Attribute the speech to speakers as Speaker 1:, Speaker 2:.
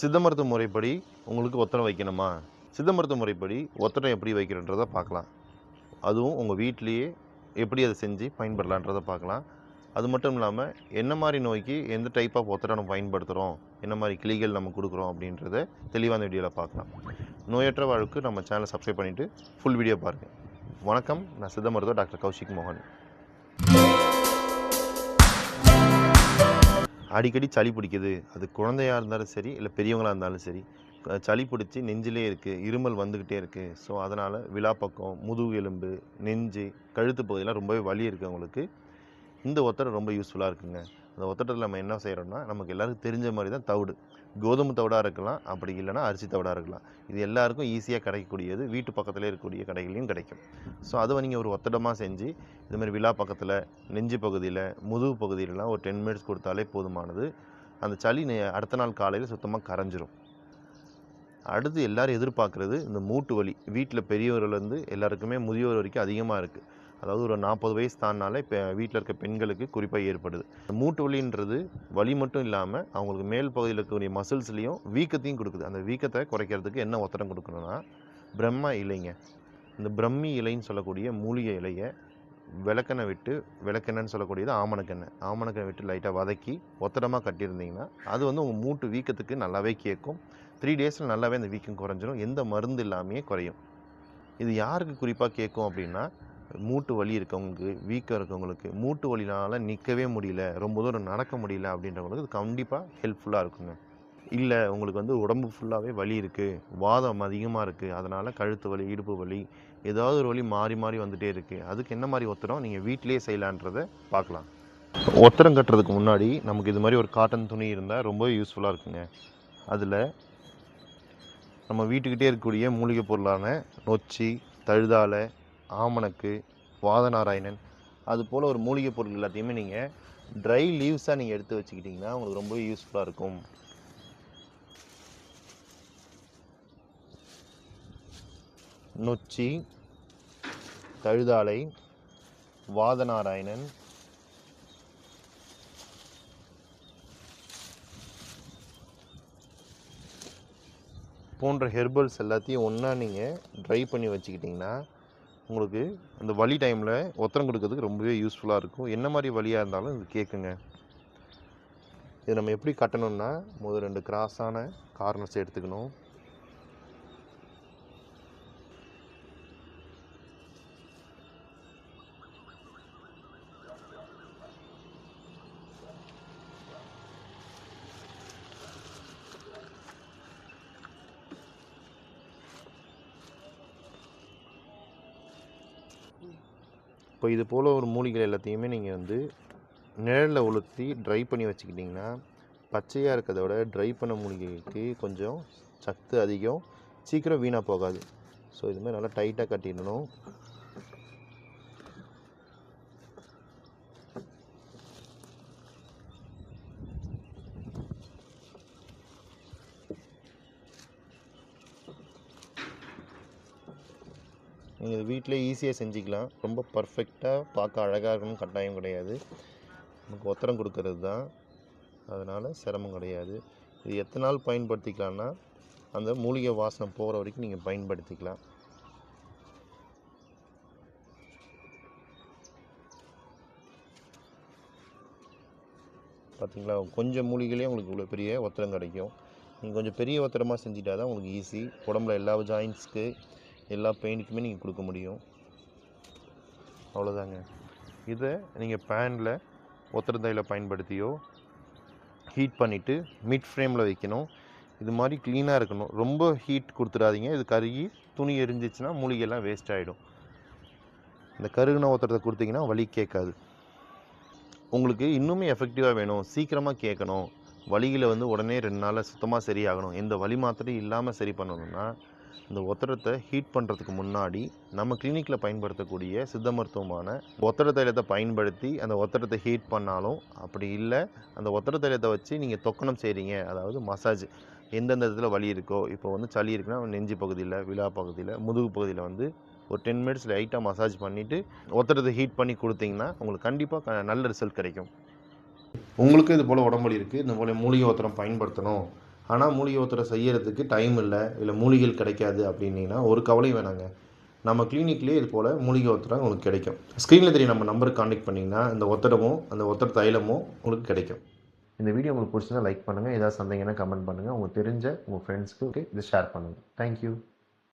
Speaker 1: சித்த மருத்துவ முறைப்படி உங்களுக்கு ஒத்தடம் வைக்கணுமா? சித்த மருத்துவ முறைப்படி ஒத்தடம் எப்படி வைக்கிறன்றத பார்க்கலாம். அதுவும் உங்கள் வீட்டிலேயே எப்படி அதை செஞ்சு பயன்படலான்றதை பார்க்கலாம். அது மட்டும் இல்லாமல் என்ன மாதிரி நோய்க்கு எந்த டைப் ஆஃப் ஒத்தடம் நம்ம பயன்படுத்துகிறோம், என்ன மாதிரி கிளிகள் நம்ம கொடுக்குறோம் அப்படின்றத தெளிவாக அந்த வீடியோவில் பார்க்கலாம். நோயற்ற வாழ்வுக்கு நம்ம சேனலை சப்ஸ்கிரைப் பண்ணிவிட்டு ஃபுல் வீடியோ பாருங்கள். வணக்கம், நான் சித்த மருத்துவர் டாக்டர் கௌஷிக் மோகன். அடிக்கடி சளி பிடிக்குது, அது குழந்தையாக இருந்தாலும் சரி இல்லை பெரியவங்களாக இருந்தாலும் சரி, சளி பிடிச்சி நெஞ்சிலே இருக்குது, இருமல் வந்துக்கிட்டே இருக்குது. ஸோ அதனால் விழாப்பக்கம், முதுகு எலும்பு, நெஞ்சு, கழுத்து பகுதியெலாம் ரொம்பவே வலி இருக்குது அவங்களுக்கு. இந்த ஒத்தடம் ரொம்ப யூஸ்ஃபுல்லாக இருக்குங்க. அந்த ஒத்தடத்தில் நம்ம என்ன செய்கிறோம்னா, நமக்கு எல்லாருக்கும் தெரிஞ்ச மாதிரி தான் தவிடு. கோதுமை தவிடாக இருக்கலாம், அப்படி இல்லைனா அரிசி தவிடாக இருக்கலாம். இது எல்லாருக்கும் ஈஸியாக கிடைக்கக்கூடியது, வீட்டு பக்கத்தில் இருக்கக்கூடிய கடைகளையும் கிடைக்கும். ஸோ அதை நீங்கள் ஒரு ஒத்தடமாக செஞ்சு இதுமாதிரி விழா பக்கத்தில், நெஞ்சு பகுதியில், முதுகு பகுதியிலலாம் ஒரு 10 மினிட்ஸ் கொடுத்தாலே போதுமானது. அந்த சளி அடுத்த நாள் காலையில் சுத்தமாக கரைஞ்சிரும். அடுத்து எல்லோரும் எதிர்பார்க்குறது இந்த மூட்டு வலி. வீட்டில் பெரியவர்கள்லேருந்து எல்லாருக்குமே முதியோர் வரைக்கும் அதிகமாக இருக்குது. அதாவது ஒரு 40 வயசு தாண்டினாலே இப்போ வீட்டில் இருக்க பெண்களுக்கு குறிப்பாக ஏற்படுது. மூட்டு வலின்றது வலி மட்டும் இல்லாமல் அவங்களுக்கு மேல் பகுதியில் இருக்கக்கூடிய மசில்ஸ்லேயும் வீக்கத்தையும் கொடுக்குது. அந்த வீக்கத்தை குறைக்கிறதுக்கு என்ன ஒத்தடம் கொடுக்கணும்னா, பிரம்ம இலைங்க. இந்த பிரம்மி இலைன்னு சொல்லக்கூடிய மூலிகை இலையை விளக்கெண்ணெய் விட்டு, விளக்கெண்ணெய்ன்னு சொல்லக்கூடியது ஆமணக்கெண்ணெய், ஆமணக்கெண்ணெய் விட்டு லைட்டாக வதக்கி ஒத்தடமாக கட்டியிருந்தீங்கன்னா அது உங்கள் மூட்டு வீக்கத்துக்கு நல்லாவே கேட்கும். 3 டேஸில் நல்லாவே அந்த வீக்கம் குறைஞ்சிரும். எந்த மருந்து இல்லாமையே குறையும். இது யாருக்கு குறிப்பாக கேட்கும் அப்படின்னா, மூட்டு வலி இருக்கவங்களுக்கு, வீக்கம் இருக்கவங்களுக்கு, மூட்டு வலினால் நிற்கவே முடியல, ரொம்ப தூரம் நடக்க முடியல அப்படின்றவங்களுக்கு இது கண்டிப்பாக ஹெல்ப்ஃபுல்லாக இருக்குங்க. இல்லை உங்களுக்கு உடம்பு ஃபுல்லாகவே வலி இருக்குது, வாதம் அதிகமாக இருக்குது, அதனால் கழுத்து வலி, இடுப்பு வலி, ஏதாவது ஒரு வலி மாறி மாறி வந்துகிட்டே இருக்குது, அதுக்கு என்ன மாதிரி ஒத்தடம் நீங்கள் வீட்டிலேயே செய்யலான்றதை பார்க்கலாம். ஒத்தடம் கட்டுறதுக்கு முன்னாடி நமக்கு இது மாதிரி ஒரு காட்டன் துணி இருந்தால் ரொம்ப யூஸ்ஃபுல்லாக இருக்குங்க. அதில் நம்ம வீட்டுக்கிட்டே இருக்கக்கூடிய மூலிகை பொருளான நொச்சி, தழுதாலை, ஆமணக்கு, வாதநாராயணன், அது போல் ஒரு மூலிகை பொருள் எல்லாத்தையுமே நீங்கள் ட்ரை லீவ்ஸாக நீங்கள் எடுத்து வச்சுக்கிட்டிங்கன்னா உங்களுக்கு ரொம்ப யூஸ்ஃபுல்லாக இருக்கும். நொச்சி, தழுதாலை, வாதநாராயணன், போன்ற ஹெர்பல்ஸ் எல்லாத்தையும் ஒன்றா நீங்கள் ட்ரை பண்ணி வச்சுக்கிட்டிங்கன்னா உங்களுக்கு அந்த வலி டைமில் ஒத்தடம் கொடுக்கறதுக்கு ரொம்பவே யூஸ்ஃபுல்லாக இருக்கும். என்ன மாதிரி வலியாக இருந்தாலும் இது கேட்குங்க. இது நம்ம எப்படி கட்டணும்னா, முதல் 2 கிராஸான கார்னர்ஸ் எடுத்துக்கணும். இப்போ இது போல் ஒரு மூலிகை எல்லாத்தையுமே நீங்கள் நிழலில் உளுத்தி ட்ரை பண்ணி வச்சுக்கிட்டிங்கன்னா, பச்சையாக இருக்கிறத விட ட்ரை பண்ண மூலிகைக்கு கொஞ்சம் சத்து அதிகம், சீக்கிரம் வீணாக போகாது. ஸோ இதுமாதிரி நல்லா டைட்டாக கட்டிடணும். நீங்கள் வீட்டிலே ஈஸியாக செஞ்சுக்கலாம். ரொம்ப பர்ஃபெக்டாக பார்க்க அழகாக இருக்கணும் கட்டாயம் கிடையாது. நமக்கு ஒத்தடம் கொடுக்கறது தான், அதனால் சிரமம் கிடையாது. இது எத்தனை நாள் பயன்படுத்திக்கலாம்னா, அந்த மூலிகை வாசனை போகிற வரைக்கும் நீங்கள் பயன்படுத்திக்கலாம். பார்த்தீங்களா, கொஞ்சம் மூலிகையிலே உங்களுக்கு இவ்வளோ பெரிய ஒத்தடம் கிடைக்கும். நீங்கள் கொஞ்சம் பெரிய ஒத்தடமாக செஞ்சுட்டா தான் உங்களுக்கு ஈஸி. உடம்புல எல்லா ஜாயின்ட்ஸ்க்கு, எல்லா பெயினுக்குமே நீங்கள் கொடுக்க முடியும். அவ்வளோதாங்க. இதை நீங்கள் பேனில் ஒத்தடம் தைல பயன்படுத்தியோ ஹீட் பண்ணிவிட்டு மிட் ஃப்ளேமில் வைக்கணும். இது மாதிரி க்ளீனாக இருக்கணும். ரொம்ப ஹீட் கொடுத்துடாதீங்க, இது கருகி துணி எரிஞ்சிச்சுன்னா மூலிகைலாம் வேஸ்ட் ஆகிடும். இந்த கருகுன ஒத்தடத்தை கொடுத்தீங்கன்னா வலி கேட்காது. உங்களுக்கு இன்னுமே எஃபெக்டிவாக வேணும், சீக்கிரமாக கேட்கணும், வலிகளை உடனே 2 நாளில் சுத்தமாக சரியாகணும், எந்த வலி மாத்திரையும் இல்லாமல் சரி பண்ணணும்னா, இந்த ஒத்தடத்தை ஹீட் பண்ணுறதுக்கு முன்னாடி நம்ம கிளினிக்கில் பயன்படுத்தக்கூடிய சித்த மருத்துவமான ஒத்தட தைலத்தை பயன்படுத்தி அந்த ஒத்தடத்தை ஹீட் பண்ணாலும், அப்படி இல்லை அந்த ஒத்தட தைலத்தை வச்சு நீங்கள் தொக்கணம் செய்கிறீங்க, அதாவது மசாஜ், எந்தெந்த இடத்துல வலி இருக்கோ, இப்போ சளி இருக்குன்னா நெஞ்சு பகுதியில், விழா பகுதியில், முதுகு பகுதியில் ஒரு 10 மினிட்ஸ் லைட்டாக மசாஜ் பண்ணிவிட்டு ஒத்தடத்தை ஹீட் பண்ணி கொடுத்தீங்கன்னா உங்களுக்கு கண்டிப்பாக நல்ல ரிசல்ட் கிடைக்கும். உங்களுக்கு இது போல் உடம்பு வலி இருக்குது, இந்த போல் மூலிகை ஒத்தடம் பயன்படுத்தணும் ஆனால் மூலிகை ஒத்தடை செய்யறதுக்கு டைம் இல்லை, இல்லை மூலிகைகள் கிடைக்காது அப்படின்னீங்கன்னா ஒரு கவலையும் வேணாங்க. நம்ம கிளினிக்லேயே இது போல் மூலிகை ஒத்தடை உங்களுக்கு கிடைக்கும். ஸ்க்ரீனில் தெரியும் நம்ம நம்பருக்கு கான்டெக்ட் பண்ணிங்கன்னா இந்த ஒத்தடமும் அந்த ஒத்தடை தைலமும் உங்களுக்கு கிடைக்கும். இந்த வீடியோ உங்களுக்கு பிடிச்சிருந்தா லைக் பண்ணுங்கள். ஏதாவது சந்தேகம்னா கமெண்ட் பண்ணுங்கள். உங்களுக்கு தெரிஞ்ச உங்கள் ஃப்ரெண்ட்ஸ்க்கு இதை ஷேர் பண்ணுங்கள். தேங்க்யூ.